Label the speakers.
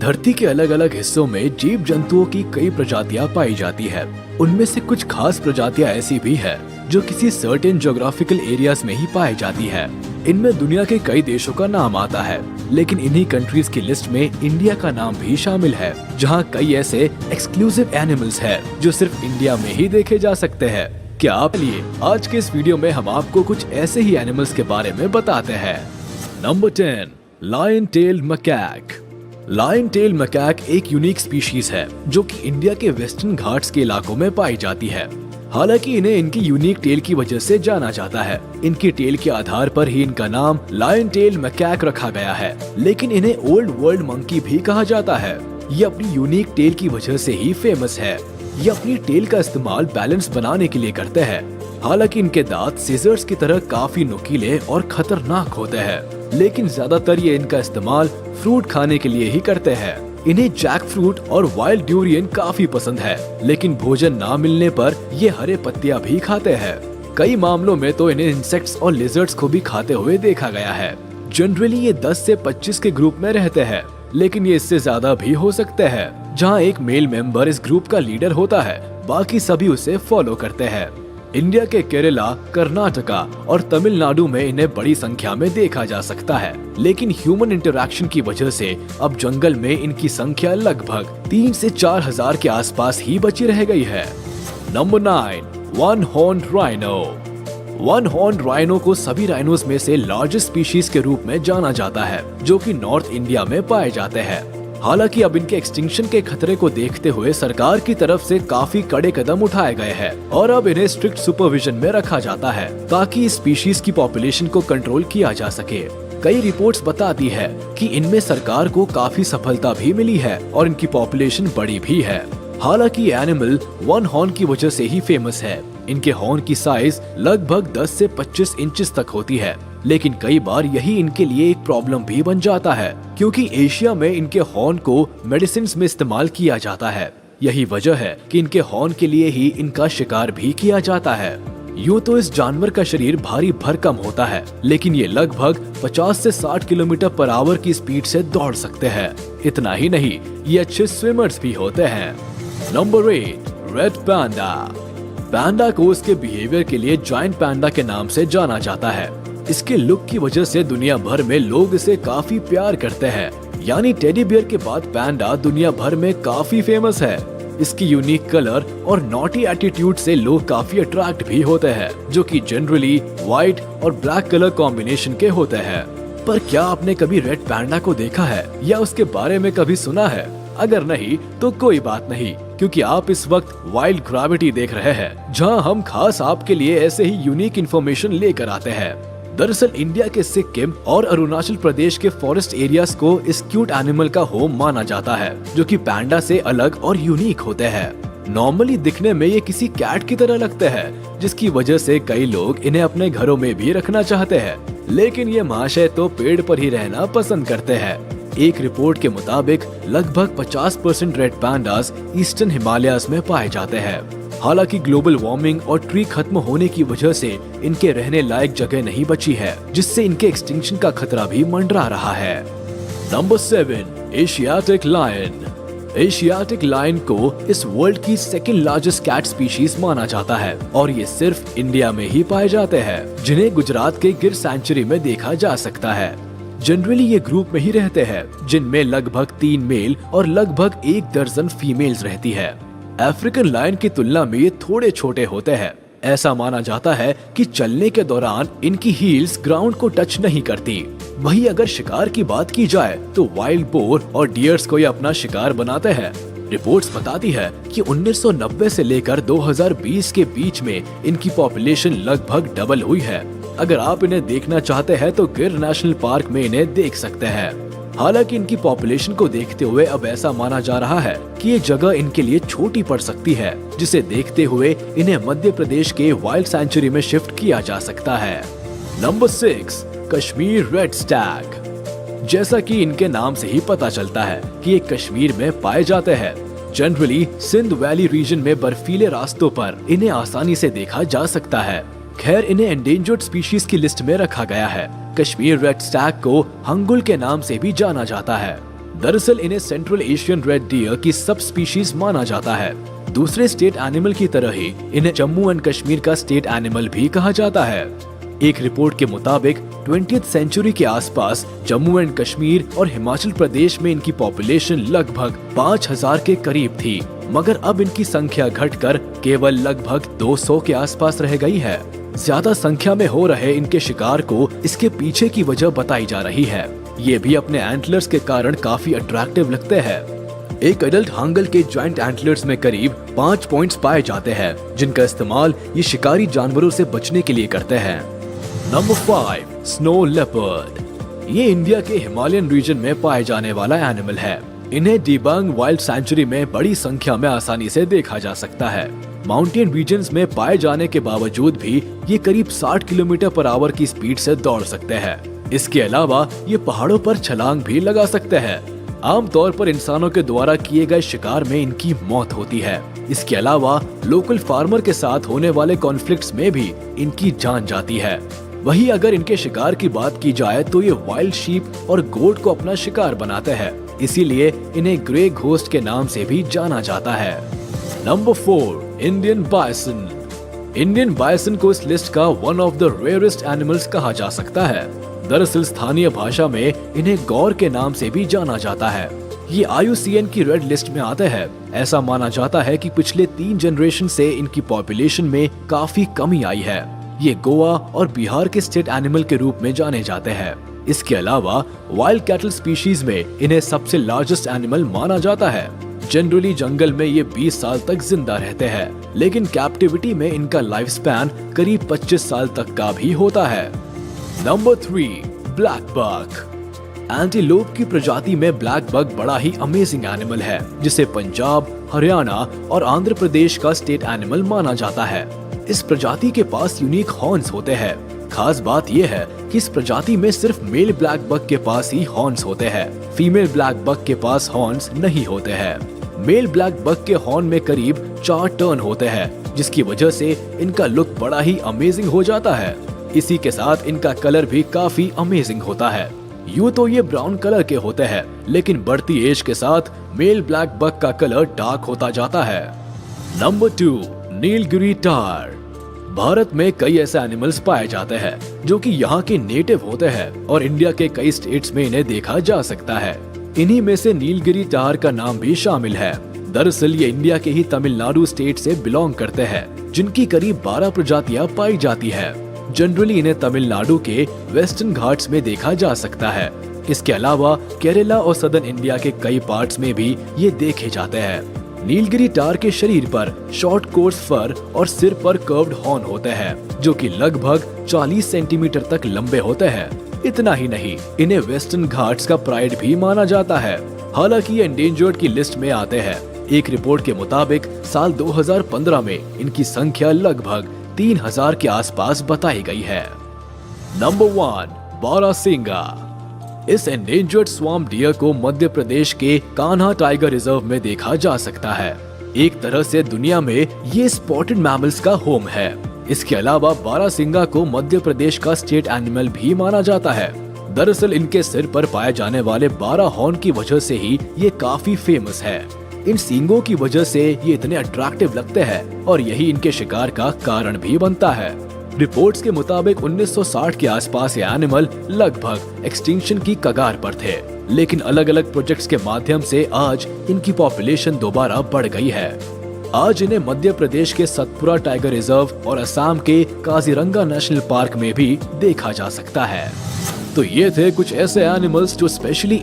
Speaker 1: धरती के अलग अलग हिस्सों में जीव जंतुओं की कई प्रजातियां पाई जाती है। उनमें से कुछ खास प्रजातियां ऐसी भी है जो किसी सर्टेन ज्योग्राफिकल एरियाज में ही पाई जाती है। इनमें दुनिया के कई देशों का नाम आता है, लेकिन इन्हीं कंट्रीज की लिस्ट में इंडिया का नाम भी शामिल है, जहां कई ऐसे एक्सक्लूसिव एनिमल्स हैं जो सिर्फ इंडिया में ही देखे जा सकते हैं। क्या आप लिए आज के इस वीडियो में हम आपको कुछ ऐसे ही एनिमल्स के बारे में बताते हैं। Number 10, lion tailed macaque. Lion tail macaque एक यूनिक स्पीशीज है जो कि इंडिया के वेस्टर्न घाट्स के इलाकों में पाई जाती है। हालांकि इन्हें इनकी यूनिक टेल की वजह से जाना जाता है। इनकी टेल के आधार पर ही इनका नाम लायन टेल मैकाक रखा गया है, लेकिन इन्हें ओल्ड वर्ल्ड मंकी भी कहा जाता है। ये अपनी यूनिक टेल की वजह से ही फेमस है। ये अपनी टेल का इस्तेमाल बैलेंस बनाने के लिए करते हैं। हालांकि इनके दांत सीजर्स की तरह काफी नुकीले और खतरनाक होते हैं, लेकिन ज्यादातर ये इनका इस्तेमाल फ्रूट खाने के लिए ही करते हैं। इन्हें जैक फ्रूट और वाइल्ड ड्यूरियन काफी पसंद है, लेकिन भोजन ना मिलने पर ये हरे पत्तियां भी खाते हैं। कई मामलों में तो इन्हें इंसेक्ट्स और लिजर्ड्स को भी खाते हुए देखा गया है। जनरली ये 10 से 25 के ग्रुप में रहते हैं, लेकिन ये इससे ज्यादा भी हो सकते हैं, जहाँ एक मेल मेंबर इस ग्रुप का लीडर होता है, बाकी सभी उसे फॉलो करते हैं। इंडिया के केरला, कर्नाटका और तमिलनाडु में इन्हें बड़ी संख्या में देखा जा सकता है, लेकिन ह्यूमन इंटरैक्शन की वजह से अब जंगल में इनकी संख्या लगभग 3 से 4 हजार के आसपास ही बची रह गई है। Number 9, one horned rhino. One horned rhino को सभी राइनोस में से लार्जेस्ट स्पीशीज के रूप में जाना जाता है, जो कि नॉर्थ इंडिया में पाए जाते हैं। हालांकि अब इनके एक्सटिंक्शन के खतरे को देखते हुए सरकार की तरफ से काफी कड़े कदम उठाए गए हैं और अब इन्हें स्ट्रिक्ट सुपरविजन में रखा जाता है ताकि इस स्पीशीज की पॉपुलेशन को कंट्रोल किया जा सके। कई रिपोर्ट्स बताती है कि इनमें सरकार को काफी सफलता भी मिली है और इनकी पॉपुलेशन बड़ी भी है। हालांकि ये एनिमल वन हॉर्न की वजह से ही फेमस है। इनके हॉर्न की साइज लगभग 10 से 25 इंचेस तक होती है, लेकिन कई बार यही इनके लिए एक प्रॉब्लम भी बन जाता है, क्योंकि एशिया में इनके हॉर्न को मेडिसिन में इस्तेमाल किया जाता है। यही वजह है कि इनके हॉर्न के लिए ही इनका शिकार भी किया जाता है। यूँ तो इस जानवर का शरीर भारी भरकम होता है, लेकिन ये लगभग 50 से 60 किलोमीटर पर आवर की स्पीड से दौड़ सकते हैं। इतना ही नहीं, ये अच्छे स्विमर्स भी होते हैं। नंबर 8, रेड पैंडा। पैंडा को उसके बिहेवियर के लिए जायंट पैंडा के नाम से जाना जाता है। इसके लुक की वजह से दुनिया भर में लोग इसे काफी प्यार करते हैं। यानी टेडी बियर के बाद पैंडा दुनिया भर में काफी फेमस है। इसकी यूनिक कलर और नॉटी एटीट्यूड से लोग काफी अट्रैक्ट भी होते हैं, जो कि जनरली व्हाइट और ब्लैक कलर कॉम्बिनेशन के होते हैं। पर क्या आपने कभी रेड पैंडा को देखा है या उसके बारे में कभी सुना है? अगर नहीं तो कोई बात नहीं, क्योंकि आप इस वक्त वाइल्ड ग्रेविटी देख रहे हैं, जहां हम खास आपके लिए ऐसे ही यूनिक इन्फॉर्मेशन लेकर आते हैं। दरअसल इंडिया के सिक्किम और अरुणाचल प्रदेश के फॉरेस्ट एरियाज को इस क्यूट एनिमल का होम माना जाता है, जो कि पैंडा से अलग और यूनिक होते हैं। नॉर्मली दिखने में ये किसी कैट की तरह लगते हैं, जिसकी वजह से कई लोग इन्हें अपने घरों में भी रखना चाहते हैं, लेकिन ये महाशय तो पेड़ पर ही रहना पसंद करते हैं। एक रिपोर्ट के मुताबिक लगभग 50% रेड पैंडास ईस्टर्न हिमालयाज में पाए जाते हैं। हालांकि ग्लोबल वार्मिंग और ट्री खत्म होने की वजह से इनके रहने लायक जगह नहीं बची है, जिससे इनके एक्सटिंक्शन का खतरा भी मंडरा रहा है। Number 7, Asiatic lion. Asiatic lion को इस वर्ल्ड की सेकंड लार्जेस्ट कैट स्पीशीज माना जाता है और ये सिर्फ इंडिया में ही पाए जाते हैं, जिन्हें गुजरात के गिर सेंचुरी में देखा जा सकता है। जनरली ये ग्रुप में ही रहते हैं, जिनमें लगभग 3 मेल और लगभग 1 दर्जन फीमेल्स रहती है। अफ्रीकन लायन की तुलना में ये थोड़े छोटे होते हैं। ऐसा माना जाता है कि चलने के दौरान इनकी हील्स ग्राउंड को टच नहीं करती। वहीं अगर शिकार की बात की जाए तो वाइल्ड बोर और डियर्स को ये अपना शिकार बनाते हैं। रिपोर्ट्स बताती है कि 1990 से लेकर 2020 के बीच में इनकी पॉपुलेशन लगभग डबल हुई है। अगर आप इन्हें देखना चाहते हैं तो गिर नेशनल पार्क में इन्हें देख सकते हैं। हालांकि इनकी पॉपुलेशन को देखते हुए अब ऐसा माना जा रहा है कि ये जगह इनके लिए छोटी पड़ सकती है, जिसे देखते हुए इन्हें मध्य प्रदेश के वाइल्ड सेंचुरी में शिफ्ट किया जा सकता है। Number 6, Kashmir red Stag. जैसा कि इनके नाम से ही पता चलता है कि ये कश्मीर में पाए जाते हैं। जनरली सिंध वैली रीजन में बर्फीले रास्तों पर इन्हें आसानी से देखा जा सकता है। खैर इन्हें एंडेंजर्ड स्पीशीज की लिस्ट में रखा गया है। कश्मीर रेड स्टैग को हंगुल के नाम से भी जाना जाता है। दरअसल इन्हें सेंट्रल एशियन रेड डियर की सब स्पीशीज माना जाता है। दूसरे स्टेट एनिमल की तरह ही इन्हें जम्मू एंड कश्मीर का स्टेट एनिमल भी कहा जाता है। एक रिपोर्ट के मुताबिक 20th सेंचुरी के आसपास जम्मू एंड कश्मीर और हिमाचल प्रदेश में इनकी पॉपुलेशन लगभग 5000 के करीब थी, मगर अब इनकी संख्या घटकर केवल लगभग 200 के आसपास रह गई है। ज्यादा संख्या में हो रहे इनके शिकार को इसके पीछे की वजह बताई जा रही है। ये भी अपने एंटलर्स के कारण काफी अट्रैक्टिव लगते हैं। एक एडल्ट हांगल के जॉइंट एंटलर्स में करीब 5 पॉइंट्स पाए जाते हैं, जिनका इस्तेमाल ये शिकारी जानवरों से बचने के लिए करते हैं। Number 5, snow leopard. ये इंडिया के हिमालयन रीजन में पाए जाने वाला एनिमल है। इन्हें डिबांग वाइल्ड सैंक्चुरी में बड़ी संख्या में आसानी से देखा जा सकता है। माउंटेन रीजन्स में पाए जाने के बावजूद भी ये करीब 60 किलोमीटर पर आवर की स्पीड से दौड़ सकते हैं। इसके अलावा ये पहाड़ों पर छलांग भी लगा सकते हैं। आमतौर पर इंसानों के द्वारा किए गए शिकार में इनकी मौत होती है। इसके अलावा लोकल फार्मर के साथ होने वाले कॉन्फ्लिक्ट्स में भी इनकी जान जाती है। वहीं अगर इनके शिकार की बात की जाए तो ये वाइल्ड शीप और गोट को अपना शिकार बनाते हैं, इसीलिए इन्हें ग्रे घोस्ट के नाम से भी जाना जाता है। Number 4, Indian bison. Indian bison को इस लिस्ट का one of the rarest animals कहा जा सकता है। दरअसल स्थानीय भाषा में इन्हें गौर के नाम से भी जाना जाता है। ये IUCN की रेड लिस्ट में आते हैं। ऐसा माना जाता है कि पिछले 3 जनरेशन से इनकी पॉपुलेशन में काफी कमी आई है। ये गोवा और बिहार के स्टेट एनिमल के रूप में जाने जाते हैं। इसके अलावा वाइल्ड कैटल स्पीशीज में इन्हें सबसे लार्जेस्ट एनिमल माना जाता है। जनरली जंगल में ये 20 साल तक जिंदा रहते हैं, लेकिन कैप्टिविटी में इनका लाइफ स्पैन करीब 25 साल तक का भी होता है। Number 3, black buck. एंटीलोप की प्रजाति में ब्लैक बक बड़ा ही अमेजिंग एनिमल है, जिसे पंजाब, हरियाणा और आंध्र प्रदेश का स्टेट एनिमल माना जाता है। इस प्रजाति के पास यूनिक हॉर्न्स होते हैं। खास बात यह है कि इस प्रजाति में सिर्फ मेल ब्लैक बक के पास ही हॉर्न्स होते हैं। फीमेल ब्लैक बक के पास हॉर्न्स नहीं होते हैं। मेल ब्लैक बक के हॉर्न में करीब 4 टर्न होते हैं, जिसकी वजह से इनका लुक बड़ा ही अमेजिंग हो जाता है। इसी के साथ इनका कलर भी काफी अमेजिंग होता है। यूं तो ये ब्राउन कलर के होते हैं, लेकिन बढ़ती एज के साथ मेल ब्लैक बक का कलर डार्क होता जाता है। नंबर 2, नीलगिरी टार। भारत में कई ऐसे एनिमल्स पाए जाते हैं जो कि यहाँ के नेटिव होते हैं और इंडिया के कई स्टेट्स में इन्हें देखा जा सकता है। इन्हीं में से नीलगिरी टार का नाम भी शामिल है। दरअसल ये इंडिया के ही तमिलनाडु स्टेट से बिलोंग करते हैं, जिनकी करीब 12 प्रजातियां पाई जाती है। जनरली इन्हें तमिलनाडु के वेस्टर्न घाट्स में देखा जा सकता है। इसके अलावा केरला और सदर्न इंडिया के कई पार्ट्स में भी ये देखे जाते हैं। नीलगिरी टार के शरीर पर शॉर्ट कोर्स फर और सिर पर कर्व्ड हॉर्न होते हैं, जो कि लगभग 40 सेंटीमीटर तक लंबे होते हैं। इतना ही नहीं, इन्हें वेस्टर्न घाट्स का प्राइड भी माना जाता है। हालांकि ये एंडेंजर्ड की लिस्ट में आते हैं। एक रिपोर्ट के मुताबिक साल 2015 में इनकी संख्या लगभग 3000 के आसपास बताई गई है। नंबर 1, बारासिंगा। इस एंडेंजर्ड स्वैम्प डियर को मध्य प्रदेश के कान्हा टाइगर रिजर्व में देखा जा सकता है। एक तरह से दुनिया में ये स्पॉटेड मैमल्स का होम है। इसके अलावा बारासिंगा को मध्य प्रदेश का स्टेट एनिमल भी माना जाता है। दरअसल इनके सिर पर पाए जाने वाले 12 हॉर्न की वजह से ही ये काफी फेमस है। इन सींगों की वजह से ये इतने अट्रैक्टिव लगते हैं और यही इनके शिकार का कारण भी बनता है। रिपोर्ट्स के मुताबिक 1960 के आसपास ये एनिमल लगभग एक्सटिंक्शन की कगार पर थे, लेकिन अलग अलग प्रोजेक्ट्स के माध्यम से आज इनकी पॉपुलेशन दोबारा बढ़ गई है। आज इन्हें मध्य प्रदेश के सतपुरा टाइगर रिजर्व और असम के काजीरंगा नेशनल पार्क में भी देखा जा सकता है। तो ये थे कुछ ऐसे एनिमल्स जो स्पेशली